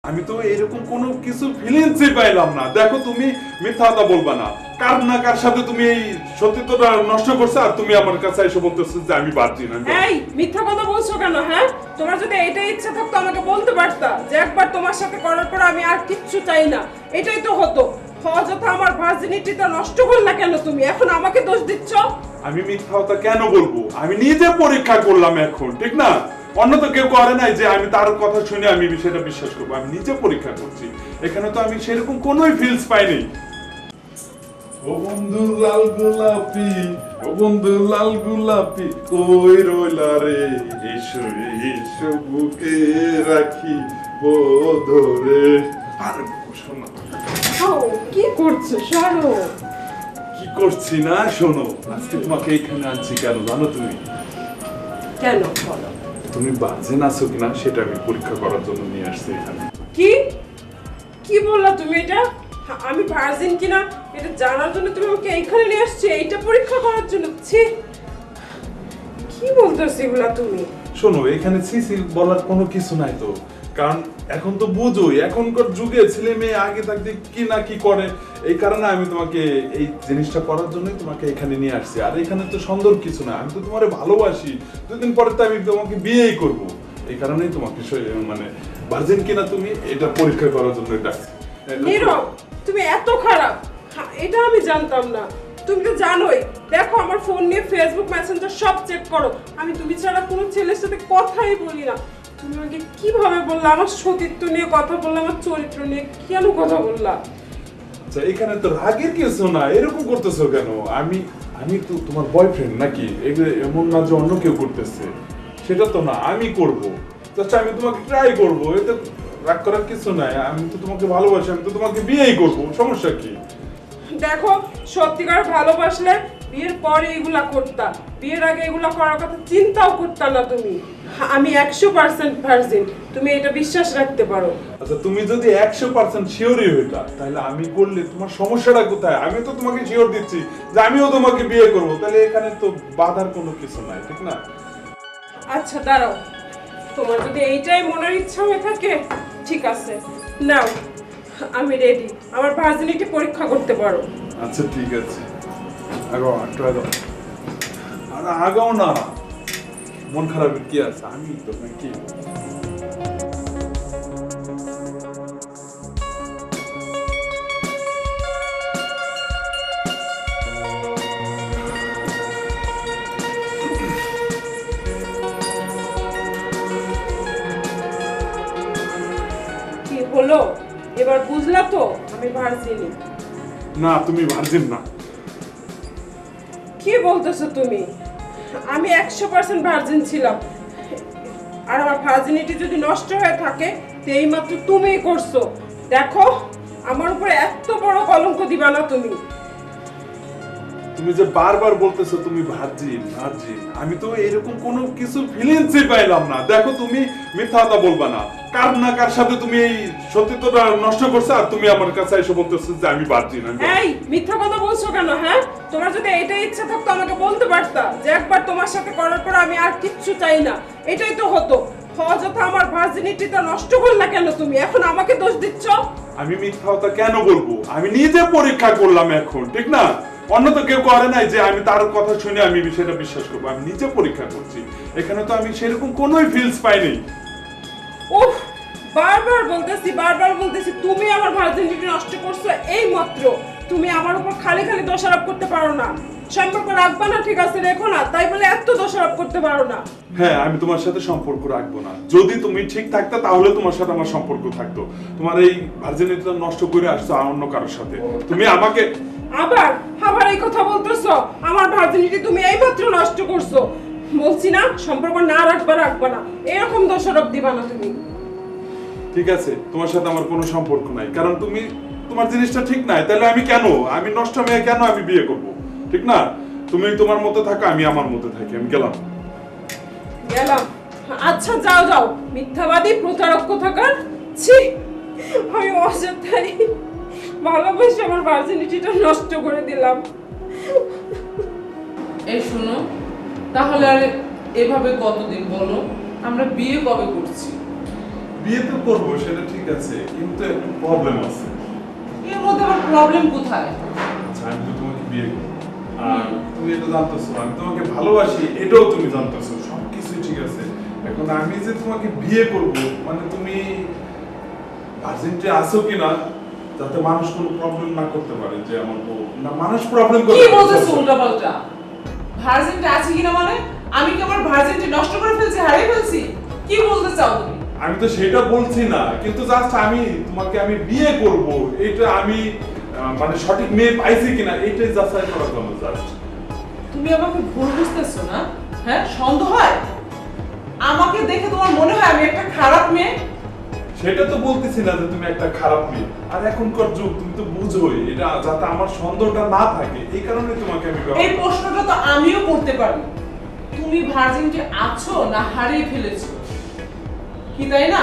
আমি তো এরকম কোনো কিছু ফিলিংসই পাইলাম না। দেখো তুমি মিথ্যা কথা বলবা না, কার না কার সাথে তুমি এই সত্যিত্বটা নষ্ট করছো, আর তুমি আমার কাছে এসে বলতেছো যে আমি ভার্জিন। এই মিথ্যা কথা বলছো কেন? হ্যাঁ, তোমার যদি এটাই ইচ্ছা থাকতো আমাকে বলতে পারতা যে একবার তোমার সাথে করার পর আমি আর কিচ্ছু চাই না, এটাই তো হতো। অযথা আমার ভার্জিনিটিটা নষ্ট করলা কেন তুমি? এখন আমাকে দোষ দিচ্ছ। আমি মিথ্যা কথা কেন বলবো? আমি নিজে পরীক্ষা করলাম এখন, ঠিক না? অন্য তো কেউ করে নাই যে আমি তার কথা শুনে আমি বিষয়টা বিশ্বাস করবো। আমি নিজে পরীক্ষা করছি, এখানে তো আমি সেরকম কোনোই ফিলস পাইনি। ও বন্ধু লাল গোলাপি, ও বন্ধু লাল গোলাপি, কই রইলা রে? এসো এসো বুকে রাখি ধরে। আরে শোনো, কি করছো? সরো। কি করছি না শোনো, আজকে তোমাকে এখানে আনছি কেন জানো তুমি? কেন বলো? তুমি ভার্জিন আছো কিনা সেটা আমি পরীক্ষা করার জন্য নিয়ে আসছি এখানে। কি কি বললা তুমি? এটা আমি ভার্জিন কিনা এটা জানার জন্য তুমি আমাকে এইখানে নিয়ে আসছো, এইটা পরীক্ষা করার জন্য? ছি, কি বলতেছো এগুলা তুমি? শোনো, এখানে সিসি বলার কোনো কিছু নাই তো, কারণ এখন তো বুঝোই এখনকার যুগে ছেলে মেয়ে আগে থাকতে কি না কি করে। এই কারণে আমি তোমাকে এই জিনিসটা করার জন্যই তোমাকে এখানে নিয়ে আসছি। আর এখানে তো সুন্দর কিছু না, আমি তো তোমারে ভালোবাসি, দুদিন পরে তো আমি তোমাকে বিয়েই করব। এই কারণেই তোমাকে মানে ভার্জিন কিনা তুমি এটা পরীক্ষা করার জন্য ডাকছি। নীরব, তুমি এত খারাপ? এটা আমি জানতাম না। তুমি তো জানোই, দেখো আমার ফোন নিয়ে ফেসবুক মেসেঞ্জার সব চেক করো, আমি তুমি ছাড়া কোনো ছেলের সাথে কথাই বলি না। তুমি আমাকে কিভাবে বললা আমার সতীত্ব নিয়ে কথা বললা, আমার চরিত্র নিয়ে কেন কথা বললা? আচ্ছা, এখানে তো রাগের কিছু না, এরকম করতেছো কেন? আমি আমি তো তোমার বয়ফ্রেন্ড নাকি? এমন না যে অন্য কেউ করতেছে, সেটা তো না, আমি করব। জাস্ট আমি তোমাকে ট্রাই করব, এতে রাগ করার কিছু নাই। আমি তো তোমাকে ভালোবাসি, আমি তো তোমাকে বিয়েই করব, সমস্যা কি? দেখো, সত্যিকার ভালোবাসলে বিয়ের পরে এগুলা করতা, বিয়ের আগে এগুলা করার কথা চিন্তাও করতা না তুমি। আমি 100% ভার্জিন, তুমি এটা বিশ্বাস রাখতে পারো। আচ্ছা, তুমি যদি 100% শিওরই হইতা, তাহলে আমি করলে তোমার সমস্যাটা কোথায়? আমি তো তোমাকে শিওর দিচ্ছি যে আমিও তোমাকে বিয়ে করব, তাহলে এখানে তো বাধার কোনো কিছু নাই, ঠিক না? আচ্ছা দাঁড়াও, তোমার যদি এইটাই মনের ইচ্ছা হয়ে থাকে ঠিক আছে, নাও আমি রেডি, আমার ভার্জিনিটি পরীক্ষা করতে পারো। আচ্ছা ঠিক আছে, আগাও, একটু আগাও। আরে আগাও না, মন খারাপের কি আছে? আমি তো নাকি। কি হলো, এবার বুঝলা তো আমি ভার্জিনি? না, তুমি ভার্জিন না। কি বলতেছো তুমি? আমি 100% ভার্জিন ছিলাম, আর আমার ভার্জিনিটি যদি নষ্ট হয়ে থাকে তো এইমাত্র তুমিই করছো। দেখো, আমার উপরে এত বড় কলঙ্ক দিবা না তুমি। তুমি যে বারবার বলতেছো তুমি ভার্জিন ভার্জিন, আমি তো এরকম কোনো কিছু ফিলিংসই পাইলাম না। দেখো তুমি মিথ্যা কথা বলবা না, কার না কার সাথে তুমি এই সত্যিত্বটা নষ্ট করছো, আর তুমি আমার কাছে এসে বলতেছো যে আমি ভার্জিন। এই মিথ্যা কথা বলছো কেন? হ্যাঁ, তোমার যদি এটাই ইচ্ছা থাকতো আমাকে বলতে পারতা যে একবার তোমার সাথে করার পর আমি আর কিচ্ছু চাই না, এটাই তো হতো। অযথা আমার ভার্জিনিটিটা নষ্ট করলা কেন তুমি? এখন আমাকে দোষ দিচ্ছ। আমি মিথ্যা কথা কেন বলবো? আমি নিজে পরীক্ষা করলাম এখন, ঠিক না? অন্য তো কেউ করে নাই যে আমি তার কথা শুনে আমি বিষয়টা বিশ্বাস করবো। আমি নিজে পরীক্ষা করছি, এখানে তো আমি সেরকম কোনোই ফিলস পাইনি। উফ, বারবার বলতেছি তুমি আমার ভার্জিনিটি নষ্ট করছো এই মাত্র। তুমি আমার উপর খালি খালি দোষারোপ করতে পারো না। সম্পর্ক রাখবা না, ঠিক আছে রেখো না, তাই বলে এত দোষারোপ করতে পারো না। হ্যাঁ, আমি তোমার সাথে সম্পর্ক রাখবো না। যদি তুমি ঠিক থাকতে তাহলে তোমার সাথে আমার সম্পর্ক থাকতো। তোমার এই ভার্জিনিটিটা নষ্ট করে আসছো অন্য কারোর সাথে, তুমি আমাকে আবার আবার এই কথা বলতেছো? আমার ভার্জিনিটি তুমি এইমাত্র নষ্ট করছো। বলছি না সম্পর্ক না রাখবা না, এরকম দোষারোপ দিবা না তুমি। ঠিক আছে, তোমার সাথে আমার কোনো সম্পর্ক নাই, কারণ তুমি তোমার জিনিসটা ঠিক নাই। তাহলে আমি কেন, আমি নষ্ট মেয়ে কেন আমি বিয়ে করব? ঠিক না? তুমি তোমার মতো থাকো, আমি আমার মতো থাকি। আমি গেলাম। আচ্ছা যাও যাও, মিথ্যাবাদী প্রতারক কোথাকার। ছি, আমি অযথাই ভালোবেসে আমার ভার্জিনিটিটা নষ্ট করে দিলাম। এই শোনো, তাহলে আর এভাবে কতদিন বলো? আমরা বিয়ে কবে করছি? বিয়ে তো করবো সেটা ঠিক আছে, কিন্তু একটু প্রবলেম আছে। এর মধ্যে আমার প্রবলেম কোথায়? আচ্ছা, আমি তো তোমাকে বিয়ে করবো, আর তুমি এটা জানতেছো, আমি তোমাকে ভালোবাসি এটাও তুমি জানতেছো, সবকিছুই ঠিক আছে। এখন আমি যে তোমাকে বিয়ে করব, মানে তুমি ভার্জিনটি আছো কিনা, যাতে মানুষ কোনো প্রবলেম না করতে পারে যে আমার বউ না, মানুষ প্রবলেম করে। কি বলতেছ উল্টাপাল্টা? ভার্জিনটা আছে কিনা মানে? আমি কি আমার ভার্জিনটি নষ্ট করে ফেলছি, হারিয়ে ফেলছি? কি বলতে চাও তুমি? আমি তো সেটা বলছি না, কিন্তু জাস্ট আমি তোমাকে আমি বিয়ে করব, এটা আমি মানে সঠিক মেয়ে পাইছি কিনা এইটাই যাচাই করার জন্য জাস্ট। তুমি আমাকে ভুল বুঝতেছো না? হ্যাঁ, সন্দেহ হয়? আমাকে দেখে তোমার মনে হয় আমি একটা খারাপ মেয়ে? সেটা তো বলতেছি না যে তুমি একটা খারাপ মেয়ে, আর এখনকার যুগ তুমি তো বুঝোই, এটা যাতে আমার সন্দেহটা না থাকে এই কারণে তোমাকে আমি এই প্রশ্নটা তো আমিও করতে পারি। তুমি ভার্জিনটি আছো না হারিয়ে ফেলেছো, কি তাই না?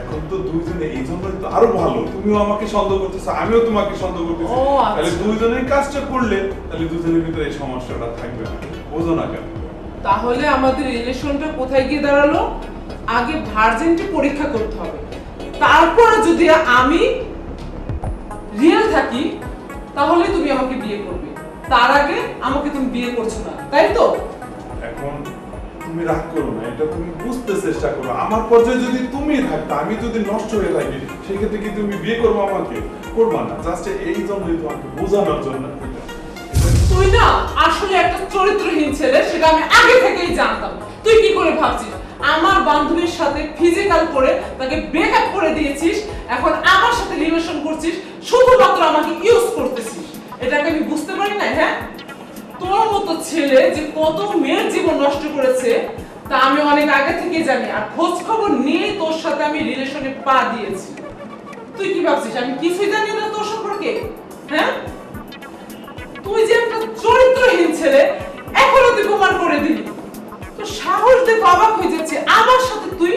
এখন তো দুইজনে এই জন্যই তো আরো ভালো, তুমিও আমাকে সন্দেহ করতেছো, আমিও তোমাকে সন্দেহ করতেছি। ও, আচ্ছা। তাহলে দুইজনের কাজটা করলে তাহলে দুজনের ভিতরে এই সমস্যাটা থাকবে না, বোঝো না কেন? তাহলে আমাদের রিলেশনটা কোথায় গিয়ে দাঁড়ালো? আগে ভার্জিনটি পরীক্ষা করতে হবে, তারপরে যদি আমি রিয়েল থাকি তাহলে তুমি আমাকে বিয়ে করবে। তার আগে আমাকে তুমি বিয়ে করছো না, তাই তো? এখন তুমি রাগ করো না, এটা তুমি বুঝতে চেষ্টা করো। আমার পর্যায়ে যদি তুমি থাকতে, আমি যদি নষ্ট হয়ে থাকি, সেক্ষেত্রে কি তুমি বিয়ে করবো আমাকে? করবা না, জাস্ট এই জন্যই তোমাকে বোঝানোর জন্য এটা। তুই না আসলে একটা চরিত্রহীন ছেলে, সেটা আমি আগে থেকেই জানতাম। তুই কি করে ভাবছিস আমার বান্ধবীর সাথে ফিজিক্যাল করে তাকে ব্রেকআপ করে দিয়েছিস, এখন আমার সাথে রিলেশন করছিস, শুধুমাত্র আমাকে ইউজ করতেছিস? এটাকে আমি বুঝতে পারি না। হ্যাঁ, তোর মতো ছেলে যে কত মেয়ের জীবন নষ্ট করেছে তা আমি অনেক আগে থেকে জানি, আর খোঁজ খবর নিয়ে তোর সাথে আমি রিলেশনে পা দিয়েছি। তুই কি ভাবছিস আমি কিছুই জানি না তোর সম্পর্কে? হ্যাঁ, তুই যে একটা চরিত্রহীন ছেলে, এখনো তুই প্রমাণ করে দিলি। তো সাহস দেখে অবাক হয়ে যাচ্ছে, আমার সাথে তুই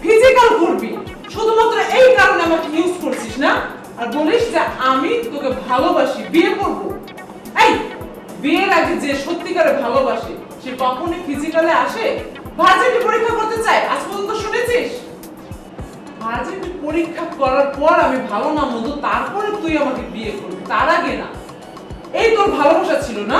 ফিজিক্যাল করবি শুধুমাত্র এই কারণে আমাকে ইউজ করছিস না, আর বলিস যে আমি তোকে ভালোবাসি, বিয়ে করব। এই বিয়ের আগে যে সত্যিকারে ভালোবাসে সে কখনোই ফিজিক্যালে আসে? ভার্জিনিটি পরীক্ষা করতে চাই, আজ পর্যন্ত শুনেছিস? ভার্জিনিটি পরীক্ষা করার পর আমি ভালো না মন্দ তারপরে তুই আমাকে বিয়ে করবি, তার আগে না। এই তোর ভালোবাসা ছিল না?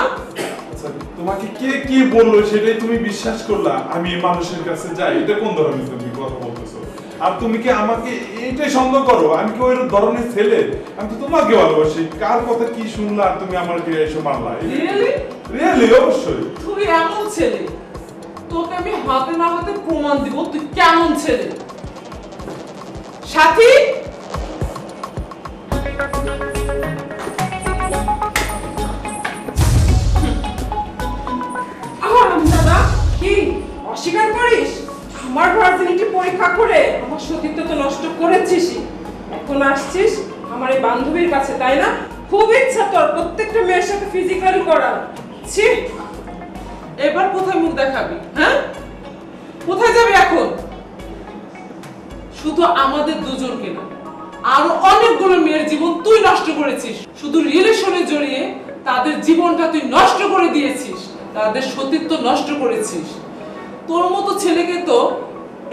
আচ্ছা, তোমাকে কে কি বললো সেটাই তুমি বিশ্বাস করলা আমি এই মানুষের কাছে যাই? এটা কোন ধরনের তুমি কথা বলতেছো? আর তুমি কি আমাকে এইটাই সন্দেহ করো? আমি কি ওই ধরনের ছেলে? আমি তো তোমাকে ভালোবাসি, কার কথা কি শুনলা আর তুমি আমাকে এসে মারলা? রিয়েলি? রিয়েলি, অবশ্যই। তুই এমন ছেলে, তোকে আমি হাতে না হাতে প্রমাণ দিব তুই কেমন ছেলে। সাথী, দাদা কি অস্বীকার করিস? আমার ভার্জিনিটি পরীক্ষা করে আমার সতীত্ব তো নষ্ট করেছিসই, এখন আসছিস আমার এই বান্ধবীর কাছে, তাই না? খুব ইচ্ছা তোর প্রত্যেকটা মেয়ের সাথে ফিজিক্যাল করার। ছি, এবার কোথায় মুখ দেখাবি? হ্যাঁ, কোথায় যাবি এখন? শুধু আমাদের দুজনকে না, আরো অনেকগুলো মেয়ের জীবন তুই নষ্ট করেছিস। শুধু রিলেশনে জড়িয়ে তাদের জীবনটা তুই নষ্ট করে দিয়েছিস, তাদের সতীত্ব নষ্ট করেছিস। তোর মতো ছেলেকে তো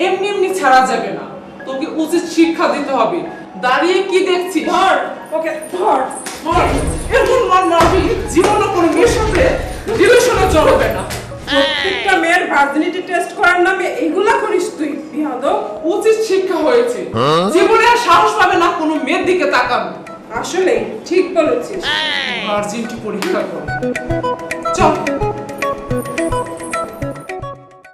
এমনি এমনি ছাড়া যাবে না, তোকে উচিত শিক্ষা দিতে হবে। দাঁড়িয়ে কি দেখছিস? ধর ওকে, ধর। মার, এমন মার মারবি জীবনে কোনো মেয়ের সাথে রিলেশনে জড়াবে না। প্রত্যেকটা মেয়ের ভার্জিনিটি টেস্ট করার নামে এগুলা করিস তুই, বিয়াদব। উচিত শিক্ষা হয়েছে, জীবনে আর সাহস পাবে না কোনো মেয়ের দিকে তাকাবে। আসলে ঠিক বলেছিস। ভার্জিনিটি পরীক্ষা কর, চল।